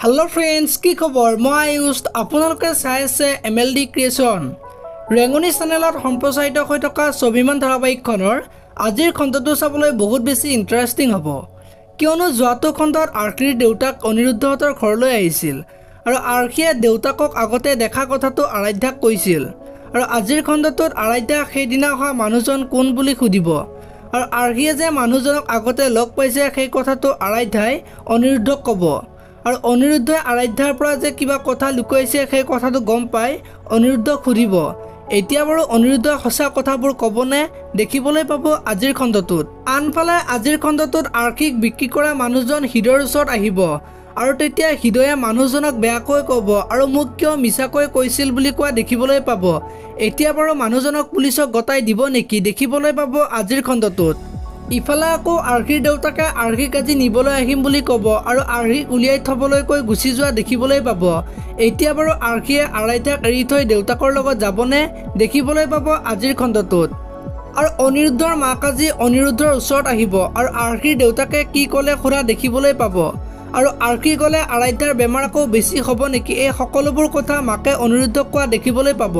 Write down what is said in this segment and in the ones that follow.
Hello friends की खबर मैं आयुष आपलोके चाই আছে MLD क्रिएशन रेंगनी चैनेলত सम्प्रचारित হৈ থকা স্বাভিমান ধাৰাবাহিকখনৰ আজিৰ খণ্ডটো চাবলৈ বহুত বেছি ইন্টাৰেষ্টিং হ'ব কিয়নো যোৱাটো খণ্ডত আৰ্কিৰ দেউতাক অনিৰুদ্ধহঁতৰ ঘৰলৈ আহিছিল আৰু আৰ্কিয়ে দেউতাকক আগতে দেখা কথাটো আৰাধ্যাক কৈছিল আৰু আজিৰ খণ্ডটোত আৰাধ্যাক সেইদিনা অহা মানুহজন কোন বুলি সুধিব আৰু আৰ্কিয়ে যে মানুহজনক আগতে লগ পাইছে সেই কথাটো আৰাধ্যাই অনিৰুদ্ধক ক'ব और अनिरुद्धे आराध्यार पर जे किबा कथा लुकाइছে সেই কথাটো গম পাই অনিৰুদ্ধক খুদিব এতিয়া বাৰু অনিৰুদ্ধে সঁচা কথাবোৰ ক'বনে দেখিবলৈ পাব আজিৰ খণ্ডটোত আনফালে আজিৰ খণ্ডটোত আৰ্কিক বিক্ৰী কৰা মানুহজন হৃদয়ৰ ওচৰত আহিব আৰু তেতিয়া হৃদয়ে মানুহজনক বেয়াকৈ ক'ব আৰু মোক কিয় মিছাকৈ কৈছিল বুলি কোৱা দেখিবলৈ পাব এতিয়া বাৰু মানুহজনক পুলিচক গতাই দিব নেকি দেখিবলৈ পাব আজিৰ খণ্ডটোত ইফালে আকৌ আৰ্কিৰ দেউতাকে আৰ্কিক আজি নিবলৈ আহিম বুলি ক'ব আৰু আৰ্কিক উলিয়াই থবলৈ কৈ গুচি যোৱা দেখিবলৈ পাব এতিয়া বাৰু আৰ্কিয়ে আৰাধ্যাক এৰি থৈ দেউতাকৰ লগত যাবনে দেখিবলৈ পাব আজিৰ খণ্ডটোত আৰু অনিৰুদ্ধৰ মাক আজি অনিৰুদ্ধৰ ওচৰত আহিব আৰু আৰ্কিৰ দেউতাকে কি ক'লে খুৰা দেখিবলৈ পাব আৰু আৰ্কি ক'লে আৰাধ্যাৰ বেমাৰ আকৌ বেছি হ'ব নেকি এই সকলোবোৰ কথা মাকে অনিৰুদ্ধক কোৱা দেখিবলৈ পাব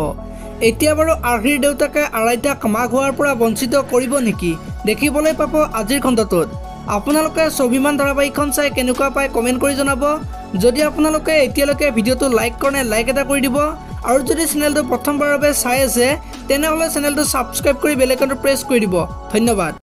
এতিয়া বাৰু আৰ্কিৰ দেউতাকে আৰাধ্যাক মাক হোৱাৰ পৰা বঞ্চিত কৰিব নেকি দেখিবলৈ পাব আজিৰ খণ্ডটোত আপোনালোকে স্বাভিমান ধাৰাবাহিকখন চাই কেনেকুৱা পায় কমেন্ট কৰি জনাব যদি আপোনালোকে এতিয়ালৈকে ভিডিঅটো লাইক কৰে লাইক এটা কৰি দিব আৰু যদি চেনেলটো প্ৰথমবাৰৰ বাবে চাই আছে তেনেহলে চেনেলটো সাবস্ক্ৰাইব কৰি বেল আইকনটো প্ৰেছ কৰি দিব ধন্যবাদ।